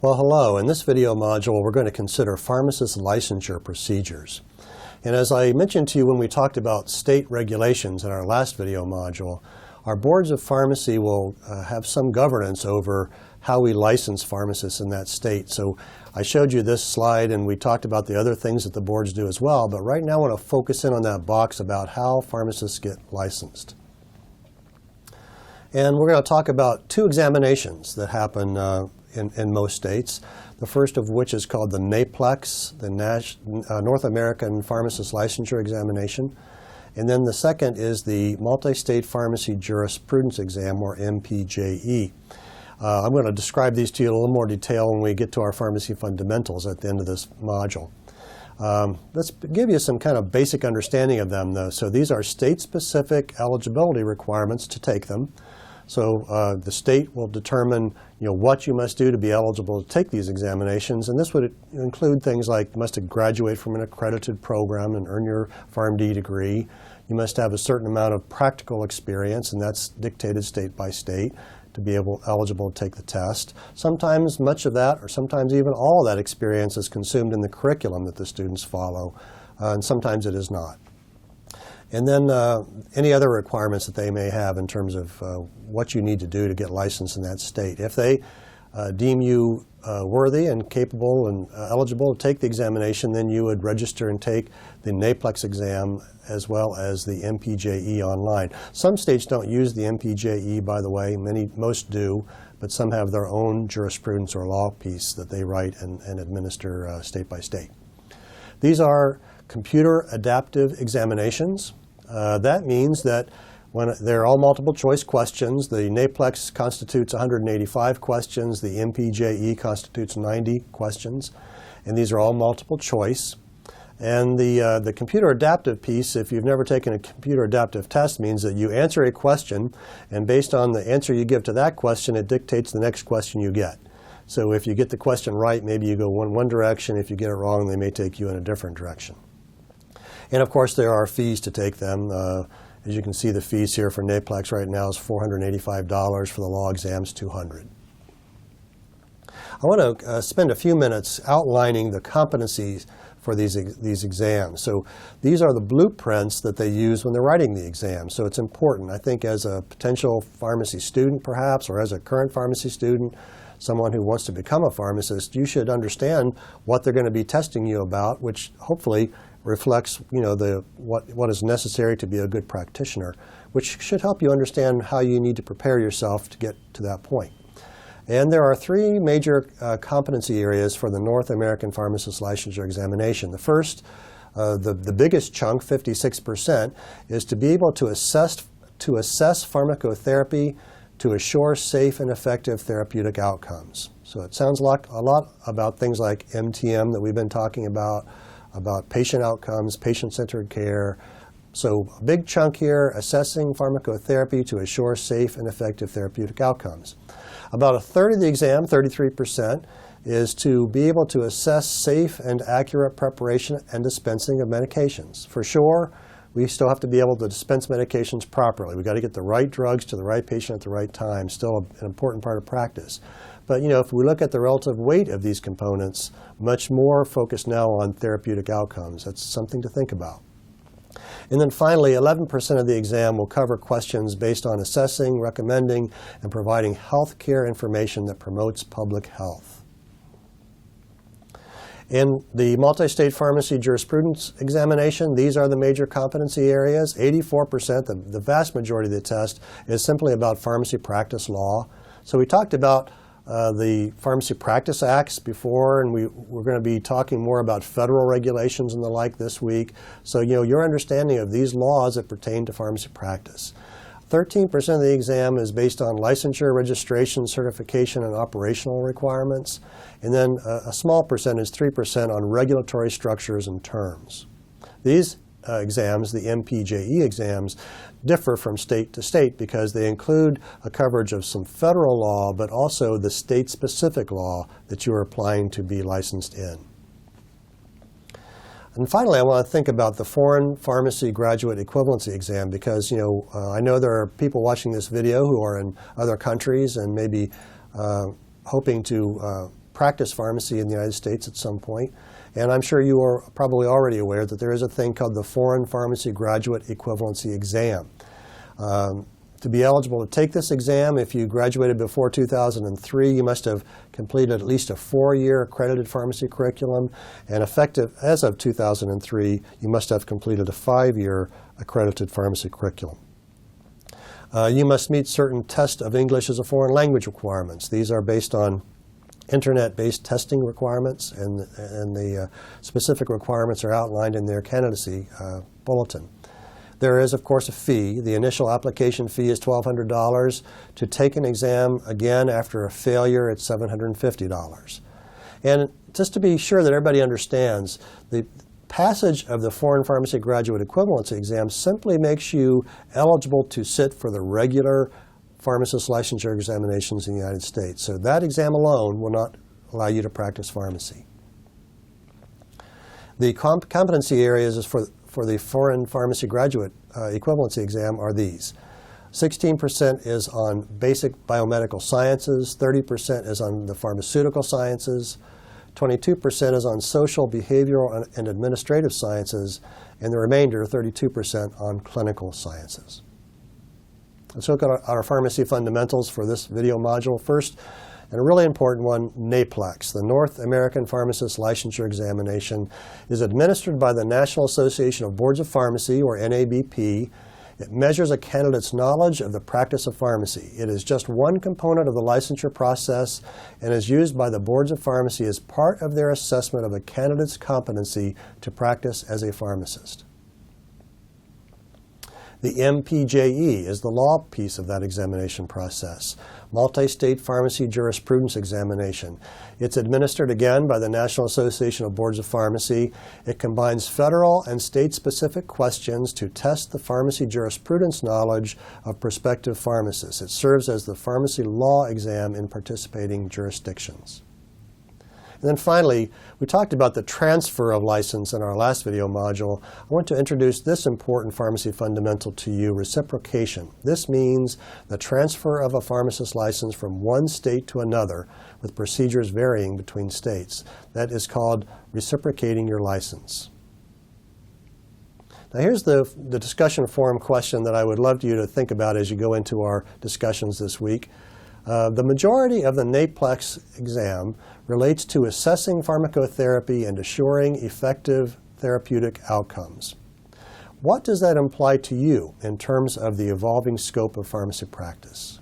Well, hello. In this video module, we're going to consider pharmacist licensure procedures. And as I mentioned to you when we talked about state regulations in our last video module, our boards of pharmacy will have some governance over how we license pharmacists in that state. So I showed you this slide and we talked about the other things that the boards do as well, but right now I want to focus in on that box about how pharmacists get licensed. And we're going to talk about two examinations that happen in most states. The first of which is called the NAPLEX, the North American Pharmacist Licensure Examination. And then the second is the Multi-State Pharmacy Jurisprudence Exam, or MPJE. I'm going to describe these to you in a little more detail when we get to our pharmacy fundamentals at the end of this module. Let's give you some kind of basic understanding of them, though. So these are state-specific eligibility requirements to take them. So the state will determine, what you must do to be eligible to take these examinations, and this would include things like you must graduate from an accredited program and earn your PharmD degree. You must have a certain amount of practical experience, and that's dictated state by state to be eligible to take the test. Sometimes much of that, or sometimes even all of that experience is consumed in the curriculum that the students follow, and sometimes it is not. And then any other requirements that they may have in terms of what you need to do to get licensed in that state. If they deem you worthy and capable and eligible to take the examination, then you would register and take the NAPLEX exam as well as the MPJE online. Some states don't use the MPJE, by the way. Most do, but some have their own jurisprudence or law piece that they write and administer state by state. These are computer adaptive examinations. That means that when they're all multiple choice questions, the NAPLEX constitutes 185 questions, the MPJE constitutes 90 questions, and these are all multiple choice. And the computer adaptive piece, if you've never taken a computer adaptive test, means that you answer a question, and based on the answer you give to that question, it dictates the next question you get. So if you get the question right, maybe you go one direction. If you get it wrong, they may take you in a different direction. And of course, there are fees to take them. As you can see, the fees here for NAPLEX right now is $485. For the law exams, $200. I want to spend a few minutes outlining the competencies for these exams. So these are the blueprints that they use when they're writing the exam. So it's important, I think, as a potential pharmacy student perhaps, or as a current pharmacy student, someone who wants to become a pharmacist, you should understand what they're going to be testing you about, which hopefully reflects, what is necessary to be a good practitioner, which should help you understand how you need to prepare yourself to get to that point. And there are three major competency areas for the North American Pharmacist Licensure Examination. The first, the biggest chunk, 56%, is to be able to assess pharmacotherapy to assure safe and effective therapeutic outcomes. So it sounds like a lot about things like MTM that we've been talking about patient outcomes, patient-centered care. So a big chunk here, assessing pharmacotherapy to assure safe and effective therapeutic outcomes. About a third of the exam, 33%, is to be able to assess safe and accurate preparation and dispensing of medications. For sure, we still have to be able to dispense medications properly. We've got to get the right drugs to the right patient at the right time, still an important part of practice. But if we look at the relative weight of these components, much more focused now on therapeutic outcomes. That's something to think about. And then finally, 11% of the exam will cover questions based on assessing, recommending, and providing health care information that promotes public health. In the Multi-State Pharmacy Jurisprudence Examination, these are the major competency areas. 84%, the vast majority of the test, is simply about pharmacy practice law. So we talked about the Pharmacy Practice Acts before, and we're going to be talking more about federal regulations and the like this week. So your understanding of these laws that pertain to pharmacy practice. 13% of the exam is based on licensure, registration, certification, and operational requirements. And then a small percentage, 3%, on regulatory structures and terms. These exams, the MPJE exams, differ from state to state because they include a coverage of some federal law, but also the state-specific law that you are applying to be licensed in. And finally, I want to think about the Foreign Pharmacy Graduate Equivalency Exam because, I know there are people watching this video who are in other countries and maybe hoping to practice pharmacy in the United States at some point. And I'm sure you are probably already aware that there is a thing called the Foreign Pharmacy Graduate Equivalency Exam. To be eligible to take this exam, if you graduated before 2003, you must have completed at least a 4-year accredited pharmacy curriculum, and effective as of 2003, you must have completed a 5-year accredited pharmacy curriculum. You must meet certain test of English as a foreign language requirements. These are based on internet-based testing requirements, and the specific requirements are outlined in their candidacy bulletin. There is, of course, a fee. The initial application fee is $1,200. To take an exam again after a failure, it's $750. And just to be sure that everybody understands, the passage of the Foreign Pharmacy Graduate Equivalency Exam simply makes you eligible to sit for the regular pharmacist licensure examinations in the United States. So that exam alone will not allow you to practice pharmacy. The competency areas for the Foreign Pharmacy Graduate Equivalency Exam are these. 16% is on basic biomedical sciences, 30% is on the pharmaceutical sciences, 22% is on social, behavioral, and administrative sciences, and the remainder, 32%, on clinical sciences. Let's look at our pharmacy fundamentals for this video module. First, and a really important one, NAPLEX, the North American Pharmacist Licensure Examination, is administered by the National Association of Boards of Pharmacy, or NABP. It measures a candidate's knowledge of the practice of pharmacy. It is just one component of the licensure process and is used by the boards of pharmacy as part of their assessment of a candidate's competency to practice as a pharmacist. The MPJE is the law piece of that examination process, Multi-State Pharmacy Jurisprudence Examination. It's administered again by the National Association of Boards of Pharmacy. It combines federal and state-specific questions to test the pharmacy jurisprudence knowledge of prospective pharmacists. It serves as the pharmacy law exam in participating jurisdictions. And then finally, we talked about the transfer of license in our last video module. I want to introduce this important pharmacy fundamental to you, reciprocation. This means the transfer of a pharmacist license from one state to another, with procedures varying between states. That is called reciprocating your license. Now here's the discussion forum question that I would love you to think about as you go into our discussions this week. The majority of the NAPLEX exam relates to assessing pharmacotherapy and assuring effective therapeutic outcomes. What does that imply to you in terms of the evolving scope of pharmacy practice?